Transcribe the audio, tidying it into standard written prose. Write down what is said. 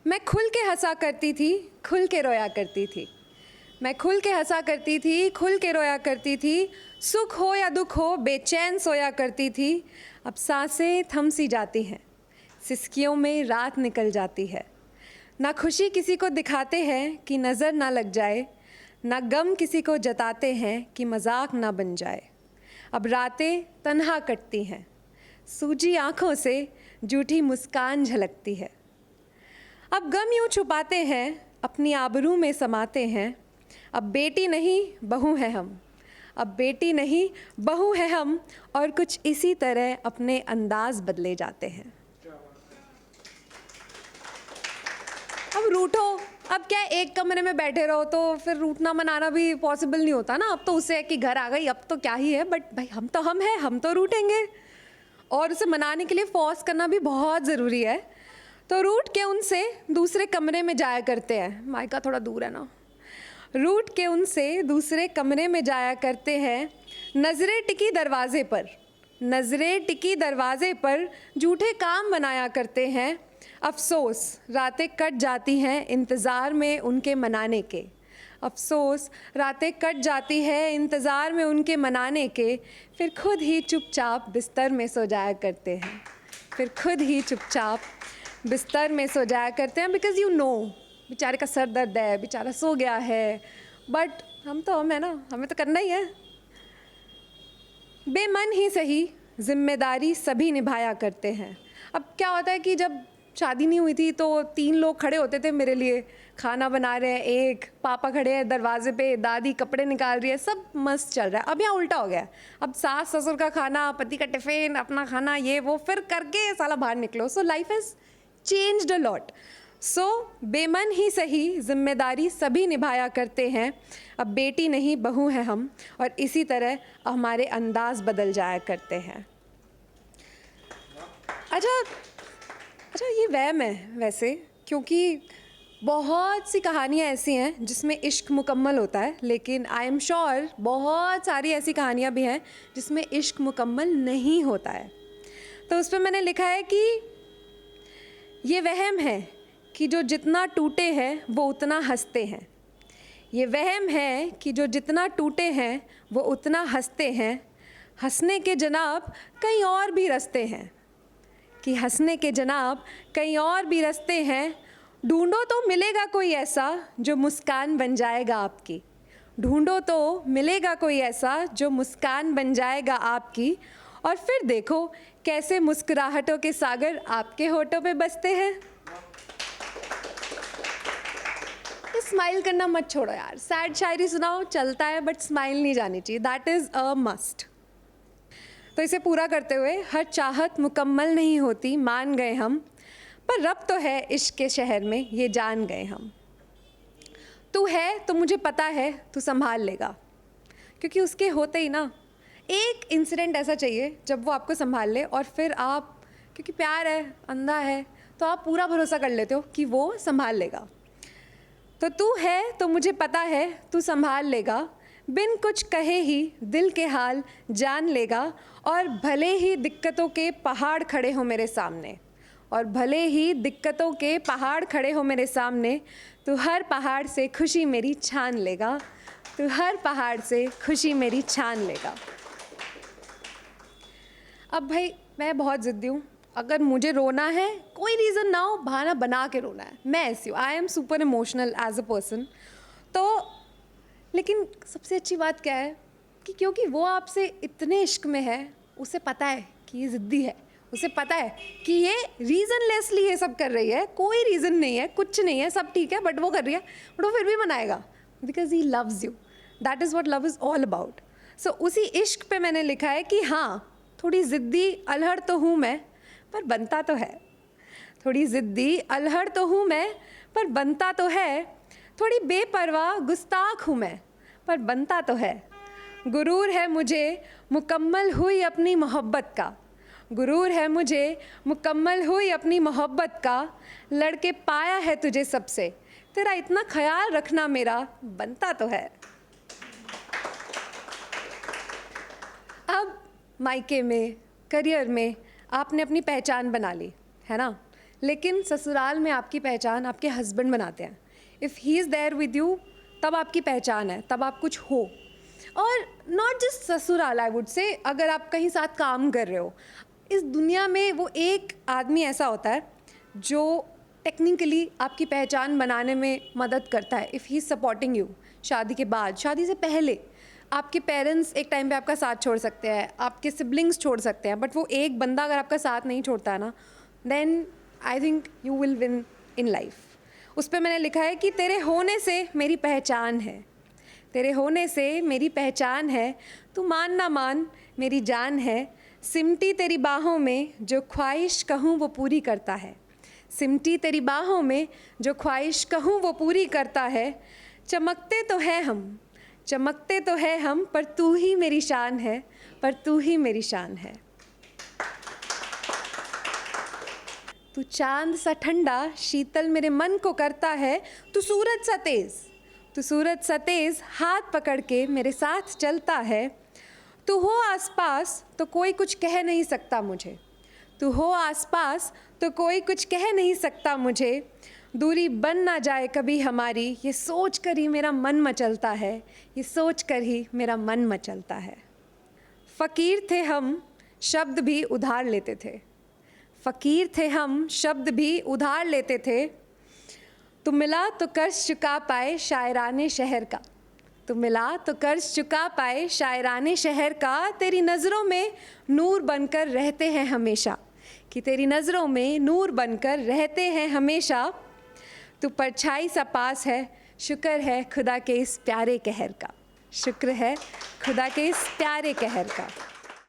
मैं खुल के हंसा करती थी, खुल के रोया करती थी। मैं खुल के हंसा करती थी, खुल के रोया करती थी। सुख हो या दुख हो, बेचैन सोया करती थी। अब सांसें थम सी जाती हैं, सिसकियों में रात निकल जाती है। ना खुशी किसी को दिखाते हैं कि नज़र ना लग जाए, ना गम किसी को जताते हैं कि मजाक ना बन जाए। अब रातें तन्हा कटती हैं, सूजी आँखों से झूठी मुस्कान झलकती है। अब गम यूँ छुपाते हैं, अपनी आबरू में समाते हैं। अब बेटी नहीं बहू है हम, अब बेटी नहीं बहू है हम, और कुछ इसी तरह अपने अंदाज बदले जाते हैं। अब रूठो, अब क्या एक कमरे में बैठे रहो तो फिर रूठना मनाना भी पॉसिबल नहीं होता ना। अब तो उसे है कि घर आ गई, अब तो क्या ही है, बट भाई हम हैं, हम तो रूठेंगे। और उसे मनाने के लिए फोर्स करना भी बहुत ज़रूरी है। तो रूठ के उनसे दूसरे कमरे में जाया करते हैं। माइका थोड़ा दूर है ना। रूठ के उनसे दूसरे कमरे में जाया करते हैं। नज़रें टिकी दरवाजे पर, नज़रें टिकी दरवाजे पर, झूठे काम बनाया करते हैं। अफसोस रातें कट जाती हैं इंतज़ार में उनके मनाने के। अफसोस रातें कट जाती है इंतज़ार में उनके मनाने के। फिर खुद ही चुपचाप बिस्तर में सो जाया करते हैं, फिर खुद ही चुपचाप बिस्तर में सो जाया करते हैं। बिकॉज़ यू नो बेचारे का सर दर्द है, बेचारा सो गया है, बट हम है ना, हमें तो करना ही है। बेमन ही सही जिम्मेदारी सभी निभाया करते हैं। अब क्या होता है कि जब शादी नहीं हुई थी तो 3 लोग खड़े होते थे मेरे लिए, खाना बना रहे हैं, एक पापा खड़े हैं दरवाजे पे, दादी कपड़े निकाल रही है, सब मस्त चल रहा है। अब यहाँ उल्टा हो गया है। अब सास ससुर का खाना, पति का टिफ़िन, अपना खाना, ये वो, फिर करके साला बाहर निकलो। So life has changed a lot. So बेमन ही सही जिम्मेदारी सभी निभाया करते हैं। अब बेटी नहीं बहू है हम, और इसी तरह हमारे अंदाज बदल जाया करते हैं। अच्छा ये वहम है वैसे, क्योंकि बहुत सी कहानियाँ ऐसी हैं जिसमें इश्क मुकम्मल होता है, लेकिन आई एम श्योर बहुत सारी ऐसी कहानियाँ भी हैं जिसमें इश्क मुकम्मल नहीं होता है। तो उस पर मैंने लिखा है कि ये वहम है कि जो जितना टूटे हैं वो उतना हंसते हैं। ये वहम है कि जो जितना टूटे हैं वो उतना हंसते हैं। हंसने के जनाब कहीं और भी रस्ते हैं, कि हंसने के जनाब कहीं और भी रस्ते हैं। ढूंढो तो मिलेगा कोई ऐसा जो मुस्कान बन जाएगा आपकी। ढूंढो तो मिलेगा कोई ऐसा जो मुस्कान बन जाएगा आपकी। और फिर देखो कैसे मुस्कुराहटों के सागर आपके होठों पे बसते हैं। स्माइल करना मत छोड़ो यार। सैड शायरी सुनाओ चलता है, बट स्माइल नहीं जानी चाहिए, दैट इज़ अ मस्ट। तो इसे पूरा करते हुए, हर चाहत मुकम्मल नहीं होती मान गए हम, पर रब तो है इश्क के शहर में ये जान गए हम। तू है तो मुझे पता है तू संभाल लेगा, क्योंकि उसके होते ही ना एक इंसिडेंट ऐसा चाहिए जब वो आपको संभाल ले, और फिर आप, क्योंकि प्यार है, अंधा है, तो आप पूरा भरोसा कर लेते हो कि वो संभाल लेगा। तो तू है तो मुझे पता है तू संभाल लेगा, बिन कुछ कहे ही दिल के हाल जान लेगा। और भले ही दिक्कतों के पहाड़ खड़े हो मेरे सामने, और भले ही दिक्कतों के पहाड़ खड़े हो मेरे सामने, तू हर पहाड़ से खुशी मेरी छान लेगा, तू हर पहाड़ से खुशी मेरी छान लेगा। अब भाई मैं बहुत ज़िद्दी हूँ, अगर मुझे रोना है कोई रीज़न ना हो, बहाना बना के रोना है। मैं ऐसी हूँ, I am super emotional as a person. तो लेकिन सबसे अच्छी बात क्या है कि क्योंकि वो आपसे इतने इश्क में है, उसे पता है कि ये ज़िद्दी है, उसे पता है कि ये रीज़नलेसली ये सब कर रही है, कोई रीज़न नहीं है, कुछ नहीं है, सब ठीक है, बट वो कर रही है, बट वो फिर भी मनाएगा because he loves you. That is what love is all about. So उसी इश्क पे मैंने लिखा है कि हाँ, थोड़ी ज़िद्दी अल्हड़ तो हूँ मैं, पर बनता तो है। थोड़ी ज़िद्दी अल्हड़ तो हूँ मैं, पर बनता तो है। थोड़ी बेपरवाह गुस्ताख हूँ मैं, पर बनता तो है। गुरूर है मुझे मुकम्मल हुई अपनी मोहब्बत का, गुरूर है मुझे मुकम्मल हुई अपनी मोहब्बत का। लड़के पाया है तुझे सबसे, तेरा इतना ख्याल रखना मेरा बनता तो है। अब मायके में, करियर में आपने अपनी पहचान बना ली है ना, लेकिन ससुराल में आपकी पहचान आपके हस्बैंड बनाते हैं. If he is there with you, तब आपकी पहचान है, तब आप कुछ हो. और नॉट जस्ट ससुराल, आई वुड से, अगर आप कहीं साथ काम कर रहे हो, इस दुनिया में वो एक आदमी ऐसा होता है जो टेक्निकली आपकी पहचान बनाने में मदद करता है. If he is supporting you, शादी के बाद, शादी से पहले, आपके पेरेंट्स एक टाइम पे आपका साथ छोड़ सकते हैं, आपके सिबलिंग्स छोड़ सकते हैं, बट वो एक बंदा अगर आपका साथ नहीं छोड़ता है ना, then I think you will win in life. उस पर मैंने लिखा है कि तेरे होने से मेरी पहचान है, तेरे होने से मेरी पहचान है, तू मान ना मान मेरी जान है, सिमटी तेरी बाहों में जो ख्वाहिश कहूँ वो पूरी करता है, सिमटी तेरी बाहों में जो ख्वाहिश कहूँ वो पूरी करता है. चमकते तो है हम, चमकते तो है हम, पर तू ही मेरी शान है, पर तू ही मेरी शान है. तू चांद सा ठंडा शीतल मेरे मन को करता है, तू सूरज सा तेज़, तू सूरज सा तेज़ हाथ पकड़ के मेरे साथ चलता है. तू हो आसपास तो कोई कुछ कह नहीं सकता मुझे, तू हो आसपास तो कोई कुछ कह नहीं सकता मुझे. दूरी बन ना जाए कभी हमारी, ये सोच कर ही मेरा मन मचलता है, ये सोच कर ही मेरा मन मचलता है. फ़कीर थे हम, शब्द भी उधार लेते थे, फ़कीर थे हम, शब्द भी उधार लेते थे. तू मिला तो कर्ज चुका पाए शायराने शहर का, तू मिला तो कर्ज चुका पाए शायराने शहर का. तेरी नज़रों में नूर बनकर रहते हैं हमेशा, कि तेरी नज़रों में नूर बनकर रहते हैं हमेशा. तू परछाई सा पास है, शुक्र है खुदा के इस प्यारे कहर का, शुक्र है खुदा के इस प्यारे कहर का.